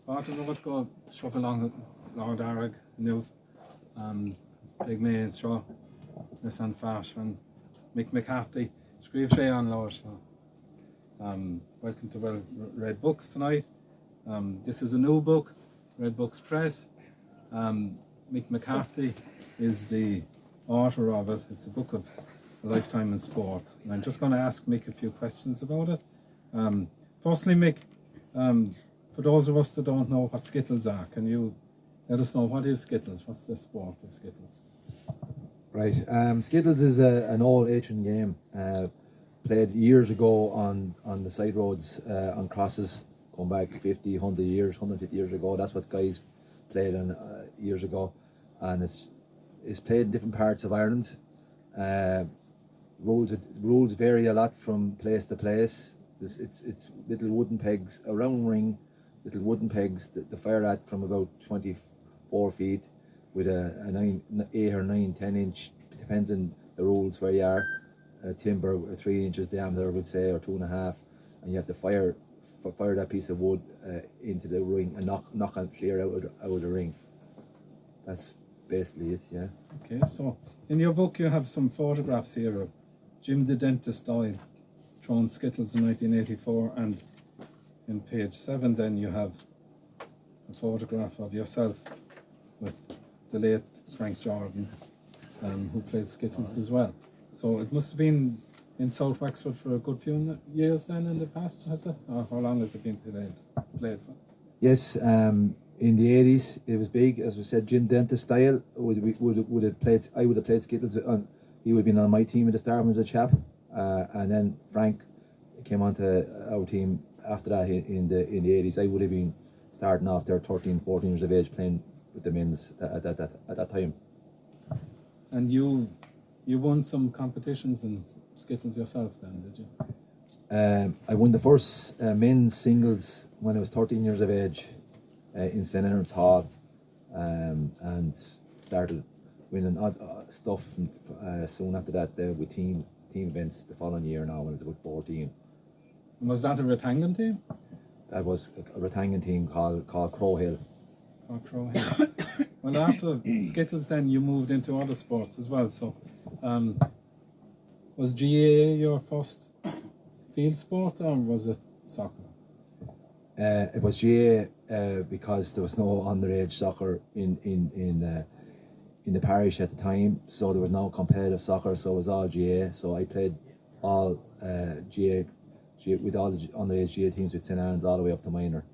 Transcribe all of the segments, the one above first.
Part of what go shop along Lord Arag, New, Big Maze, Shaw, Miss and Fash, and Mick Carty, Screeve Shay on Lord. So, welcome to Red Books tonight. This is a new book, Red Books Press. Mick McCarthy is the author of it. It's a book of a lifetime in sport. And I'm just going to ask Mick a few questions about it. Firstly, Mick, for those of us that don't know what Skittles are, can you let us know what is Skittles? What's the sport of Skittles? Right. Skittles is an old ancient game played years ago on the side roads on crosses, going back 50, 100 years, 150 years ago. That's what guys played on years ago, and it's played in different parts of Ireland. Rules vary a lot from place to place. It's little wooden pegs, a round ring, little wooden pegs that fire at from about 24 feet with a 8 or 9, 10 inch, depends on the rules where you are, timber 3 inches diameter, I would say, or 2.5, and you have to fire that piece of wood into the ring and knock it clear out of the ring. That's basically it, yeah. Okay, so in your book you have some photographs here of Jim the Dentist died throwing Skittles in 1984, and in page 7 then you have a photograph of yourself with the late Frank Jordan, who plays Skittles as well. So it must have been in South Wexford for a good few years then in the past, has it? Or how long has it been played for? Yes, in the 80s it was big, as we said. Jim Dentist style would have played. I would have played Skittles. He would have been on my team at the start when he was a chap, and then Frank came onto our team after that in the 80s. I would have been starting off there 13, 14 years of age playing with the men's at that time. And you won some competitions in Skittles yourself then, did you? I won the first men's singles when I was 13 years of age in St. Ernest's Hall, and started winning stuff soon after that with team events the following year now when I was about 14. And was that a Ratangan team? That was a Ratangan team called Crow Hill. Oh, Crow Hill. Well, after Skittles then you moved into other sports as well, so was GAA your first field sport or was it soccer? It was GAA because there was no underage soccer in the parish at the time, so there was no competitive soccer, so it was all GAA. So I played all GAA with all the underage GAA teams with St. Anne's all the way up to minor.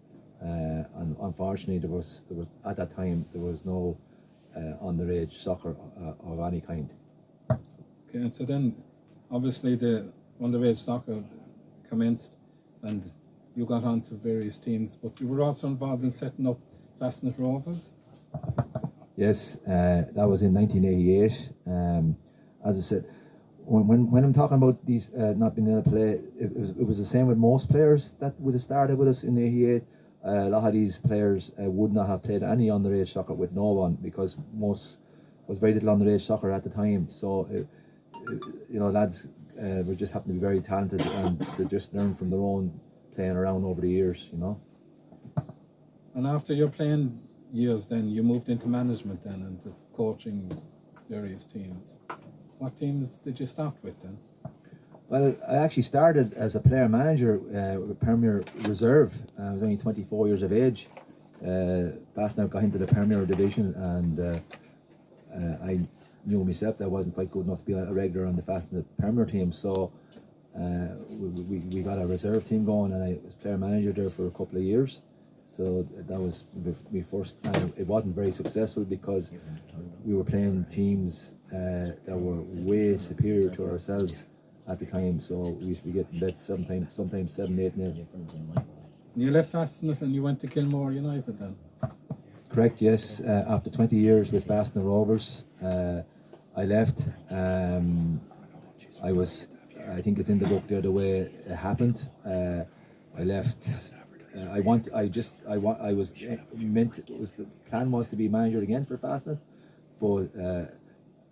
And unfortunately, there was at that time there was no underage soccer of any kind. Okay, and so then obviously the underage soccer commenced, and you got onto various teams, but you were also involved in setting up Fastnet Rovers. Yes, that was in 1988. As I said, when I'm talking about these not being able to play, it was the same with most players that would have started with us in 88. A lot of these players would not have played any underage soccer with no one, because was very little underage soccer at the time. So, lads were just happened to be very talented, and they just learned from their own playing around over the years, And after your playing years, then you moved into management then and to coaching various teams. What teams did you start with then? Well, I actually started as a player manager with Premier Reserve. I was only 24 years of age. Fast now got into the Premier Division, and I knew myself that I wasn't quite good enough to be a regular on the Fastnet Premier team. So we got a reserve team going, and I was player manager there for a couple of years. So that was my first, and it wasn't very successful because we were playing teams that were way superior to ourselves at the time. So we used to be getting bets sometimes 7-8-0. You left Fastnet and you went to Kilmore United then? Correct, yes. After 20 years with Fastnet Rovers, I left. I think it's in the book there the way it happened. I left. The plan was to be manager again for Fastnet, but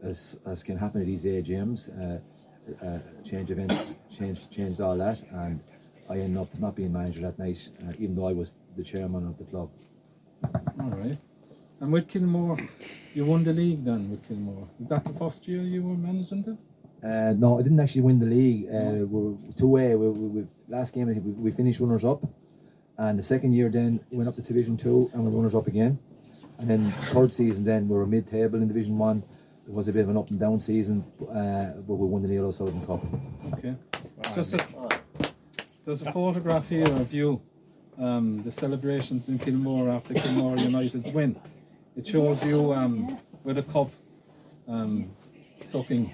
as can happen at these AGMs, change events changed all that, and I ended up not being manager that night, even though I was the chairman of the club. All right. And with Kilmore, you won the league then with Kilmore. Is that the first year you were managing them? No, I didn't actually win the league. We're 2A. We last game we finished runners up, and the second year then we went up to Division 2 and we were runners up again. And then third season then we were mid-table in Division 1. It was a bit of an up and down season, but we won the Neil O'Sullivan Cup. Okay. There's a photograph here of you, the celebrations in Kilmore after Kilmore United's win. It shows you with a cup sucking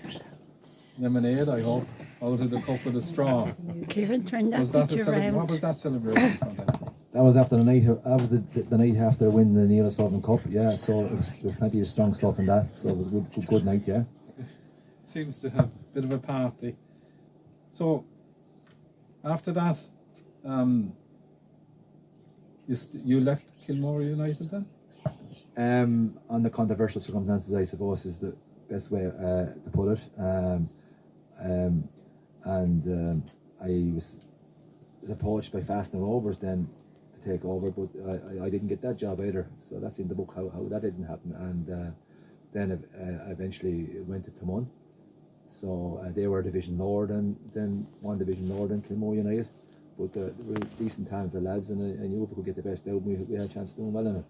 lemonade, I hope, out of the cup with a straw. Kieran, turn that Was that picture around. what was that celebration for then? That was after the night. That was the night after winning the Neil O'Sullivan Cup. Yeah, so there's plenty of strong stuff in that. So it was a good night. Yeah. Seems to have a bit of a party. So after that, you left Kilmore United then? Under controversial circumstances, I suppose is the best way to put it. I was approached by Fastener Rovers then to take over, but I didn't get that job either. So that's in the book how that didn't happen. And then I eventually went to Timon. So they were a division lower than one division lower than Kilmore United. But they were decent talented lads, and I knew if we could get the best out, we had a chance of doing well in it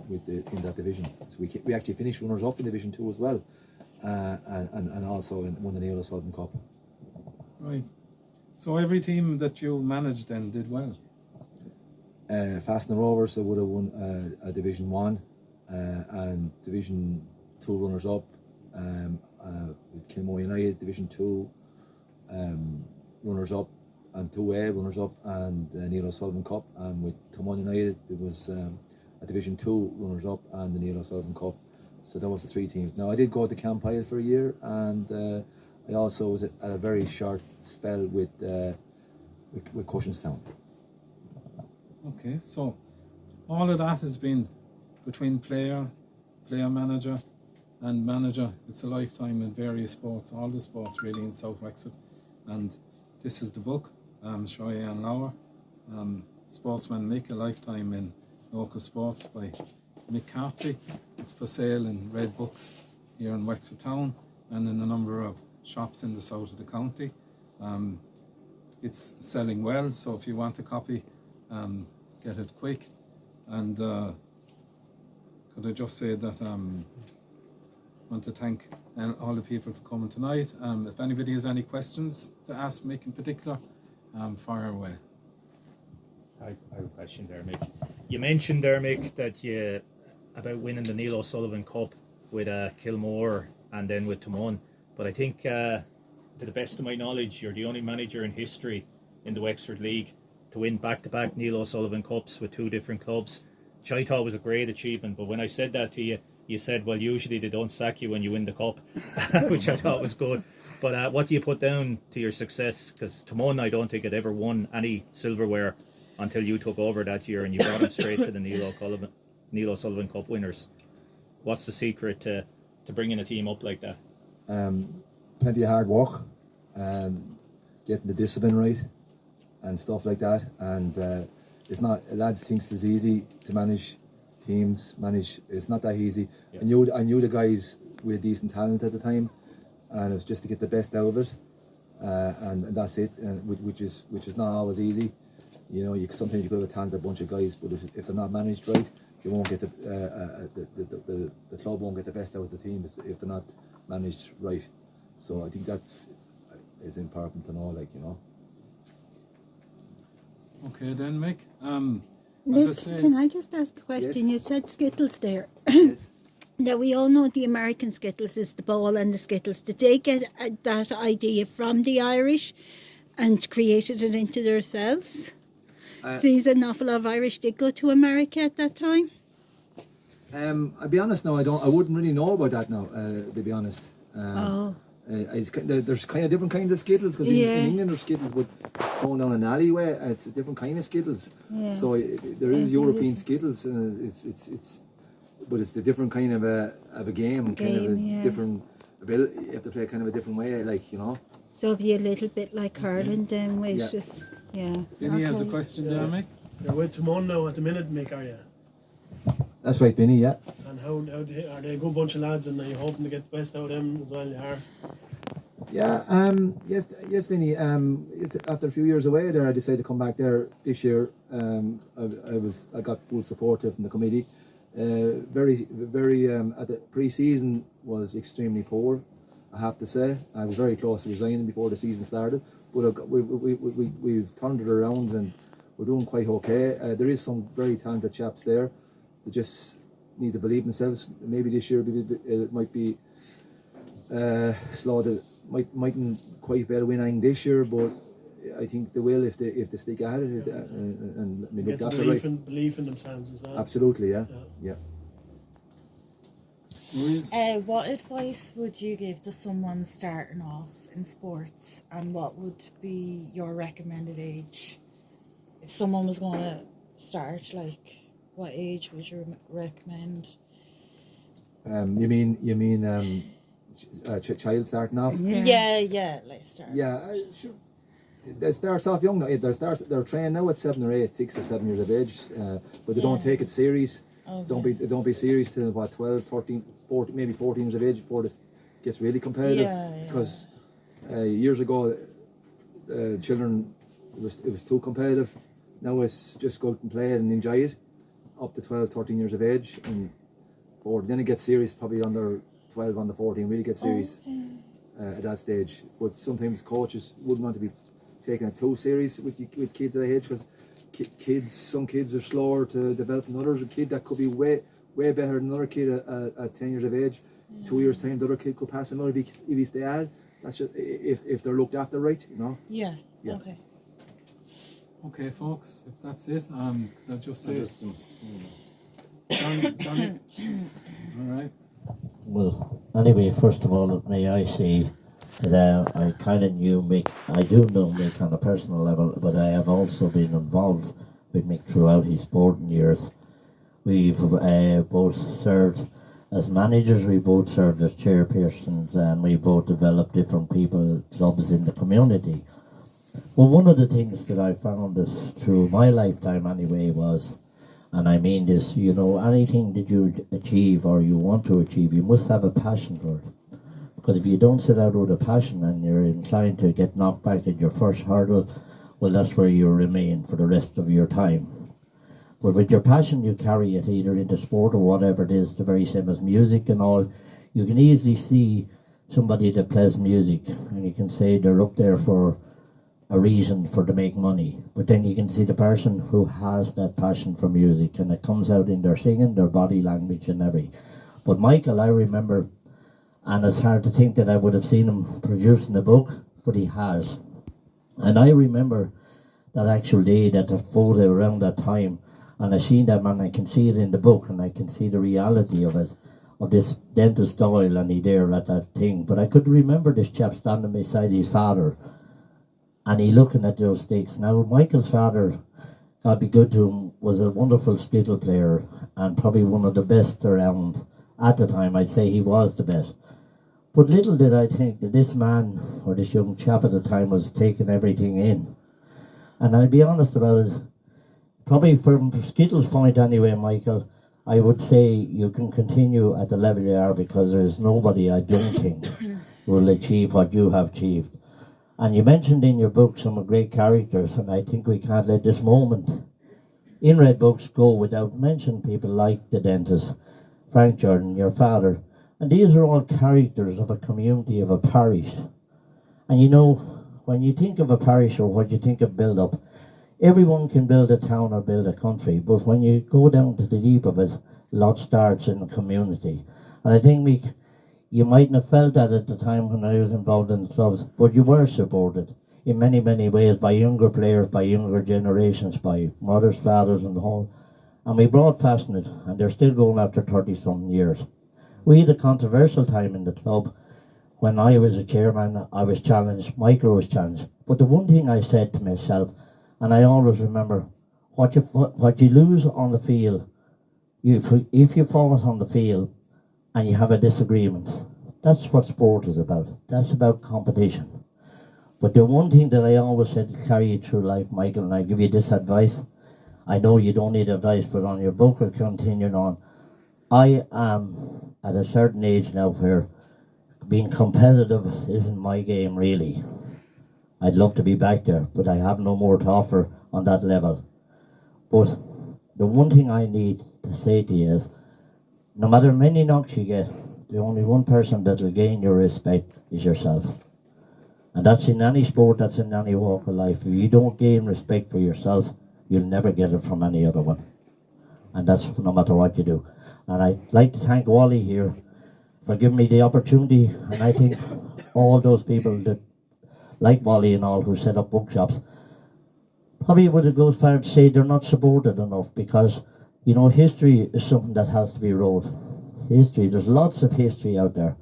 in that division. So we actually finished runners up in Division 2 as well, and also won the Neil O'Sullivan Cup. Right. So every team that you managed then did well? Fastener Rovers, they would have won a Division 1 and Division 2 runners up. With Kilmore United, Division 2 runners up, and 2A runners up, and Neil O'Sullivan Cup. And with Timon United, it was a Division 2 runners up and the Neil O'Sullivan Cup. So that was the three teams. Now I did go to Camp Hyatt for a year, and I also was at a very short spell with Cushinstown. Okay, so all of that has been between player manager and manager. It's a lifetime in various sports, all the sports really in South Wexford. And this is the book, Shoya and Lauer, Sportsman Mick, a lifetime in local sports by Mick Carty. It's for sale in Red Books here in Wexford Town and in a number of shops in the south of the county. It's selling well, so if you want a copy, get it quick. And could I just say that I want to thank all the people for coming tonight. If anybody has any questions to ask Mick in particular, fire away. I have a question there, Mick. You mentioned there, Mick, that about winning the Neil O'Sullivan Cup with Kilmore and then with Timon. But I think, to the best of my knowledge, you're the only manager in history in the Wexford League to win back-to-back Neil O'Sullivan Cups with two different clubs, which I thought was a great achievement. But when I said that to you, you said, well, usually they don't sack you when you win the cup, which I thought was good. But what do you put down to your success? Because Timon, I don't think had ever won any silverware until you took over that year and you brought them straight to the Neil O'Sullivan Cup winners. What's the secret to bringing a team up like that? Plenty of hard work, getting the discipline right and stuff like that. And it's not, lads thinks it's easy to manage teams, it's not that easy. Yeah. I knew the guys with decent talent at the time, and it was just to get the best out of it, and that's it. Which is not always easy. You know, sometimes you could have a talented bunch of guys, but if they're not managed right, they won't get the club won't get the best out of the team if they're not managed right. So I think that's is important to know, like, you know. Okay then, Mick. Mick, can I just ask a question? Yes. You said Skittles there. Yes. Now, we all know the American Skittles is the ball and the Skittles. Did they get that idea from the Irish and created it into themselves? Seems an awful lot of Irish did go to America at that time. I'll be honest now, I wouldn't really know about that now, to be honest. There's kind of different kinds of Skittles, because in England there's Skittles but thrown down an alleyway. It's a different kind of Skittles. Yeah. So there is European Skittles, but it's the different kind of a game, kind of a different ability. You have to play kind of a different way, like, you know. So it'll be a little bit like hurling then, Yeah. just, yeah. Vinny has a Okay. question there, Mick. You're with Timon now at the minute, Mick, are you? That's right, Vinny. Yeah. And are they a good bunch of lads, and are you hoping to get the best out of them as well? You are. Yeah. Yes, Vinny. After a few years away there, I decided to come back there this year. I got full support from the committee. Very. At the pre-season was extremely poor, I have to say. I was very close to resigning before the season started, but we've turned it around and we're doing quite okay. There is some very talented chaps there. They just need to believe themselves. Maybe this year it might be slow. Mightn't quite be able to win anything this year, but I think they will if they stick at it and look Get the after belief in themselves as well. Absolutely, yeah. Louise? What advice would you give to someone starting off in sports, and what would be your recommended age? If someone was going to start, like, what age would you recommend? You mean child starting off? Yeah, let's start. Yeah, sure. It starts off young. They're trained now at 7 or 8, 6 or 7 years of age, but they don't take it serious. Okay. Don't be serious till what 12, 13, 14, maybe 14 years of age before this gets really competitive. Because years ago, children it was too competitive. Now it's just go out and play and enjoy it up to 12, 13 years of age, or then it gets serious probably under 12, under 14. Really get serious at that stage. But sometimes coaches wouldn't want to be taking it too serious with kids at that age, because some kids are slower to develop than others. A kid that could be way better than another kid at 10 years of age, 2 years time the other kid could pass him out if he's there. That's just if they're looked after right, you know. Yeah. Yeah. Okay, folks, if that's it, I'll just say it. Johnny? All right. Well, anyway, first of all, may I say that I kind of knew Mick. I do know Mick on a personal level, but I have also been involved with Mick throughout his sporting years. We've both served as managers, we both served as chairpersons, and we both developed different clubs in the community. Well, one of the things that I found is through my lifetime anyway was, and I mean this, anything that you achieve or you want to achieve, you must have a passion for it. Because if you don't set out with a passion and you're inclined to get knocked back at your first hurdle, well, that's where you remain for the rest of your time. But with your passion, you carry it either into sport or whatever it is, the very same as music and all. You can easily see somebody that plays music and you can say they're up there for a reason to make money. But then you can see the person who has that passion for music, and it comes out in their singing, their body language and everything. But Michael, I remember, and it's hard to think that I would have seen him producing a book, but he has. And I remember that actual day, that photo around that time, and I seen that man, I can see it in the book, and I can see the reality of it, of this dentist Doyle, and he there at that thing. But I could remember this chap standing beside his father, and he looking at those sticks. Now, Michael's father, God be good to him, was a wonderful skittle player, and probably one of the best around at the time. I'd say he was the best. But little did I think that this man, or this young chap at the time, was taking everything in. And I'll be honest about it, probably from Skittle's point anyway, Michael, I would say you can continue at the level you are, because there's nobody, I don't think, will achieve what you have achieved. And you mentioned in your book some great characters, and I think we can't let this moment in Red Books go without mentioning people like the dentist, Frank Jordan, your father. And these are all characters of a community, of a parish. And when you think of a parish or what you think of build-up, everyone can build a town or build a country, but when you go down to the deep of it, a lot starts in the community. And I think you mightn't have felt that at the time when I was involved in the clubs, but you were supported in many, many ways by younger players, by younger generations, by mothers, fathers and the whole. And we brought Fashioned, and they're still going after 30-something years. We had a controversial time in the club. When I was a chairman, I was challenged, Michael was challenged. But the one thing I said to myself, and I always remember, what you lose on the field, if you fall on the field and you have a disagreement, that's what sport is about. That's about competition. But the one thing that I always said to carry you through life, Michael, and I give you this advice, I know you don't need advice, but on your book or continuing on, I am at a certain age now where being competitive isn't my game really. I'd love to be back there, but I have no more to offer on that level. But the one thing I need to say to you is, no matter how many knocks you get, the only one person that will gain your respect is yourself. And that's in any sport, that's in any walk of life. If you don't gain respect for yourself, you'll never get it from any other one. And that's no matter what you do. And I'd like to thank Wally here for giving me the opportunity. And I think all those people that, like Wally and all, who set up bookshops, probably would go as far to say they're not supported enough, because, you know, history is something that has to be wrote. History, there's lots of history out there.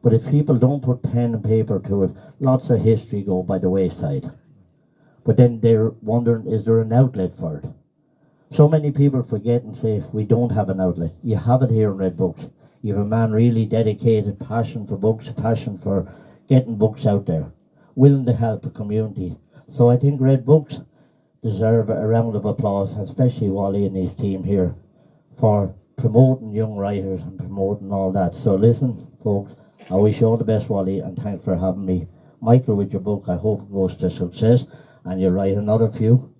But if people don't put pen and paper to it, lots of history go by the wayside. But then they're wondering, is there an outlet for it? So many people forget and say, we don't have an outlet. You have it here in Red Books. You have a man really dedicated, passion for books, passion for getting books out there, willing to help the community. So I think Red Books deserve a round of applause, and especially Wally and his team here, for promoting young writers and promoting all that. So listen, folks, I wish you all the best, Wally, and thanks for having me. Michael, with your book, I hope it goes to success, and you'll write another few.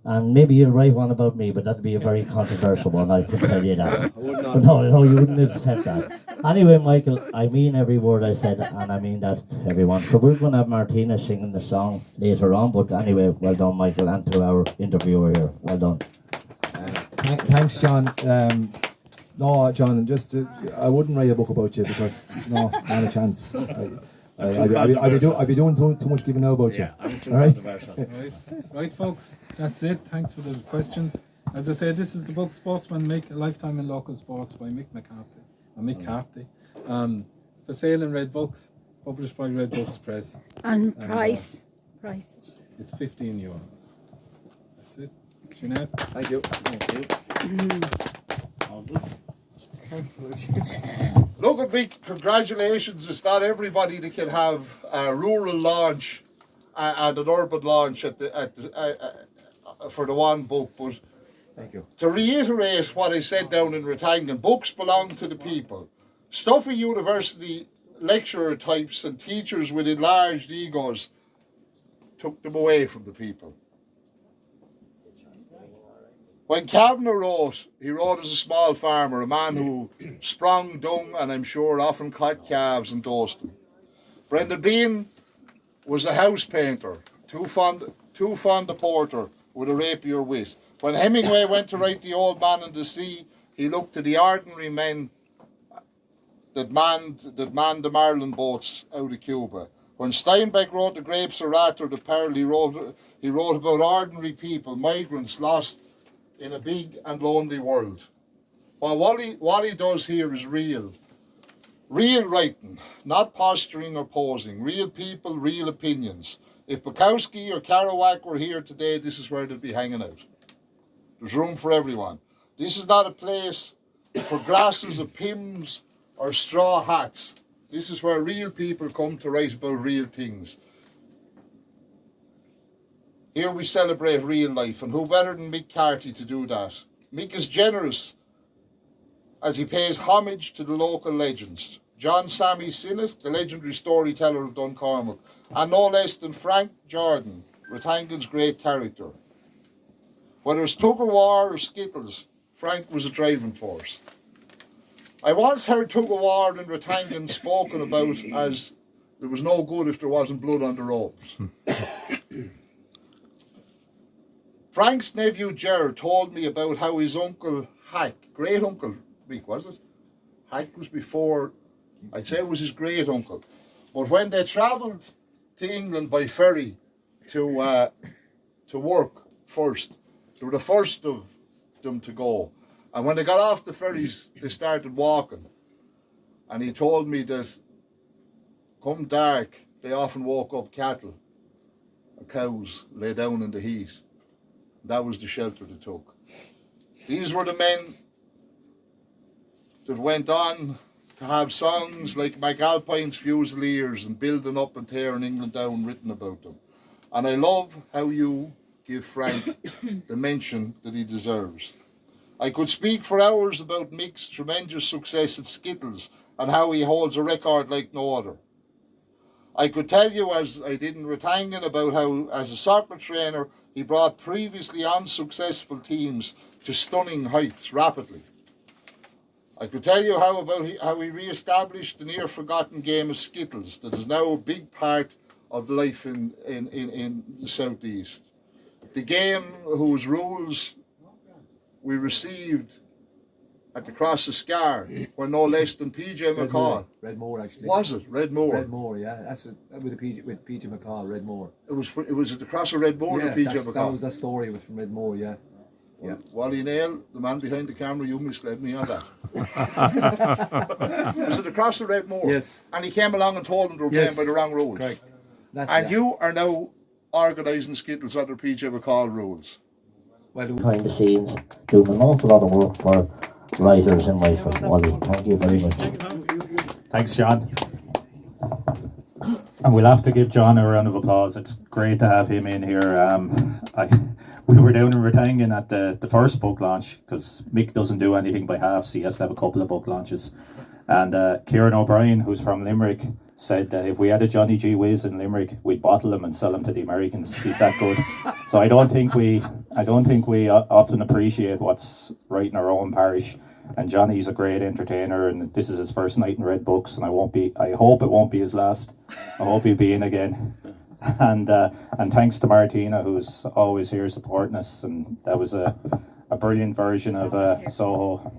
And maybe you'll write one about me, but that'd be a very controversial one, I can tell you that. No, you wouldn't accept that. Anyway, Michael, I mean every word I said, and I mean that to everyone. So we're going to have Martina singing the song later on, but anyway, well done, Michael, and to our interviewer here. Well done. Thanks, John. No, John, I wouldn't write a book about you, because, no, not a chance. I'd be doing too much giving out about you. I'm too Right? Right, folks, that's it. Thanks for the questions. As I said, this is the book Sportsman Mick, A Lifetime in Local Sports by Mick Carty. For sale in Red Books, published by Red Books Press. And price. It's €15. That's it. Jeanette. Thank you. Look at me, congratulations. It's not everybody that can have a rural launch and an urban launch for the one book. But Thank you. to reiterate what I said down in Ratangan, books belong to the people. Stuffy university lecturer types and teachers with enlarged egos took them away from the people. When Kavanagh wrote, he wrote as a small farmer, a man who sprung dung and I'm sure often caught calves and dosed them. Brendan Behan was a house painter, too fond of porter, with a rapier wit. When Hemingway went to write The Old Man and the Sea, he looked to the ordinary men that manned the Marlin boats out of Cuba. When Steinbeck wrote The Grapes of Wrath or The Pearl, he wrote about ordinary people, migrants lost in a big and lonely world. What Wally does here is real writing, not posturing or posing. Real people, real opinions. If Bukowski or Kerouac were here today, this is where they'd be hanging out. There's room for everyone. This is not a place for glasses of Pimm's or straw hats. This is where real people come to write about real things. Here we celebrate real life, and who better than Mick Carty to do that? Mick is generous as he pays homage to the local legends. John Sammy Sinnott, the legendary storyteller of Duncormac, and no less than Frank Jordan, Ratangan's great character. Whether it's tug of war or skittles, Frank was a driving force. I once heard tug of war in Ratangan spoken about as there was no good if there wasn't blood on the ropes. Frank's nephew Ger told me about how his uncle Hack, great uncle Mick, was it? Hack was before, I'd say it was his great uncle. But when they travelled to England by ferry to work first, they were the first of them to go. And when they got off the ferries, they started walking. And he told me that come dark, they often woke up cattle and cows lay down in the heat. That was the shelter they took. These were the men that went on to have songs like McAlpine's Fusiliers and Building Up and Tearing England Down written about them. And I love how you give Frank the mention that he deserves. I could speak for hours about Mick's tremendous success at Skittles and how he holds a record like no other. I could tell you, as I did in Rathangan, about how, as a soccer trainer, he brought previously unsuccessful teams to stunning heights rapidly. I could tell you how he re-established the near-forgotten game of Skittles that is now a big part of life in the southeast. The game whose rules we received at the Cross of Scar were no less than PJ McCall. Redmore, actually. Was it Redmore? Redmore, yeah. That's with PJ McCall. Redmore. It was at the Cross of Redmore. Yeah, PJ McCall. That was that story. It was from Redmore, yeah. Yeah. Wally Nail, the man behind the camera, you misled me on that. It was at the Cross of Redmore. Yes. And he came along and told them they were playing by the wrong rules. Correct. You are now organising Skittles under PJ McCall rules. Behind the scenes, doing an awful lot of work for writers in Wexford. Wally, thank you very much. Thanks, John. And we'll have to give John a round of applause. It's great to have him in here. We were down in Rathangan at the first book launch, because Mick doesn't do anything by halves. He has to have a couple of book launches. And Kieran O'Brien, who's from Limerick, said that if we had a Johnny G. Whiz in Limerick, we'd bottle him and sell him to the Americans. He's that good. So I don't think we often appreciate what's right in our own parish. And Johnny's a great entertainer, and this is his first night in Red Books, and I hope it won't be his last. I hope he'll be in again. And thanks to Martina, who's always here supporting us, and that was a brilliant version of Soho,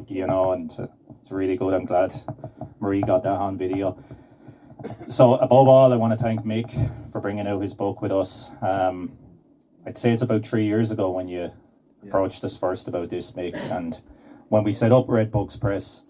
you know, and it's really good. I'm glad Marie got that on video. So above all, I want to thank Mick for bringing out his book with us. I'd say it's about 3 years ago when you approached us first about this, Mick, and when we set up Red Books Press,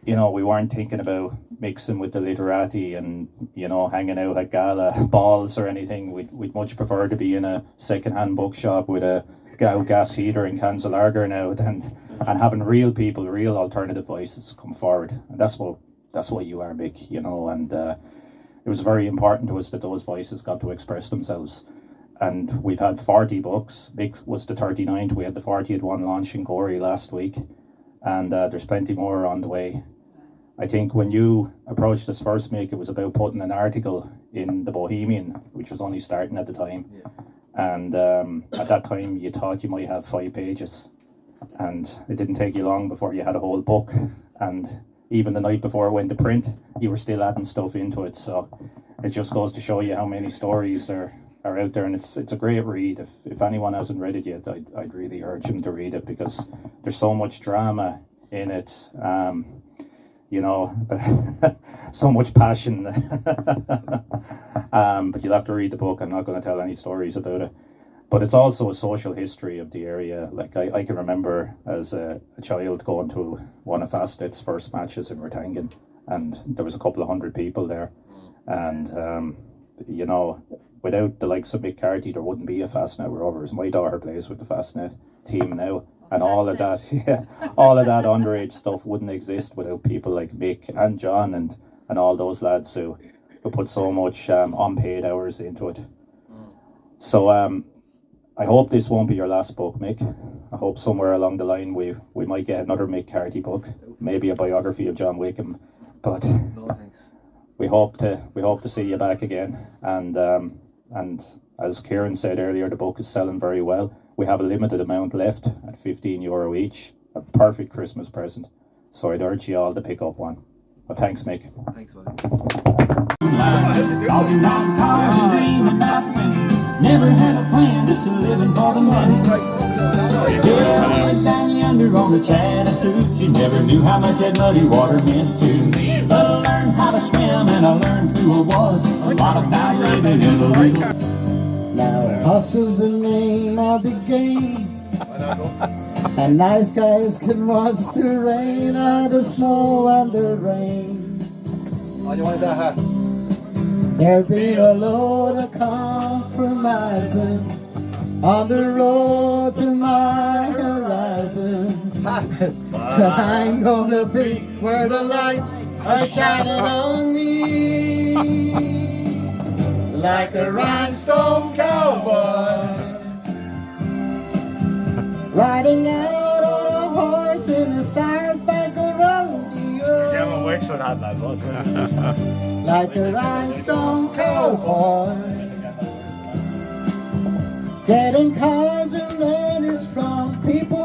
you know, we weren't thinking about mixing with the literati and, you know, hanging out at gala balls or anything. We'd much prefer to be in a second-hand bookshop with a gas heater and cans of lager now and having real people, real alternative voices come forward. And that's what you are, Mick, you know, and it was very important to us that those voices got to express themselves. And we've had 40 books. Mick was the 39th. We had the 40th one launch in Corey last week. And there's plenty more on the way. I think when you approached us first, Mick, it was about putting an article in the Bohemian, which was only starting at the time. Yeah. And at that time, you thought you might have 5 pages. And it didn't take you long before you had a whole book. And even the night before it went to print, you were still adding stuff into it. So it just goes to show you how many stories are out there, and it's a great read. If anyone hasn't read it yet, I'd really urge them to read it, because there's so much drama in it, you know, so much passion. But you'll have to read the book. I'm not going to tell any stories about it, but it's also a social history of the area. Like I can remember as a child going to one of Fastnet's first matches in Rathangan, and there was a couple of hundred people there, and you know, without the likes of Mick Carty, there wouldn't be a Fastnet Rovers. My daughter plays with the Fastnet team now, and all of that underage stuff wouldn't exist without people like Mick and John and all those lads who put so much unpaid hours into it. So I hope this won't be your last book, Mick. I hope somewhere along the line we might get another Mick Carty book, maybe a biography of John Wickham, but we hope to see you back again. And as Kieran said earlier, the book is selling very well. We have a limited amount left at €15 each, a perfect Christmas present. So I'd urge you all to pick up one. But thanks, Mick. Thanks, buddy. Talking about cars and dreaming about women. Never had a plan, just a living for the money. Yeah, way down yonder on the Chattahoochee, never knew how much that muddy water meant to me. But I learned how to swim and I learned who I was. A lot about living in the legal. Now hustle's the name of the game, and nice guys can watch the rain or the snow and the rain. There'll be a load of compromising on the road to my horizon. I'm gonna be where the lights are shining on me, like a rhinestone cowboy, riding out on a horse in the star-spangled rodeo. Yeah, well, Wexford had that, wasn't it? Like a rhinestone cowboy, getting cars and letters from people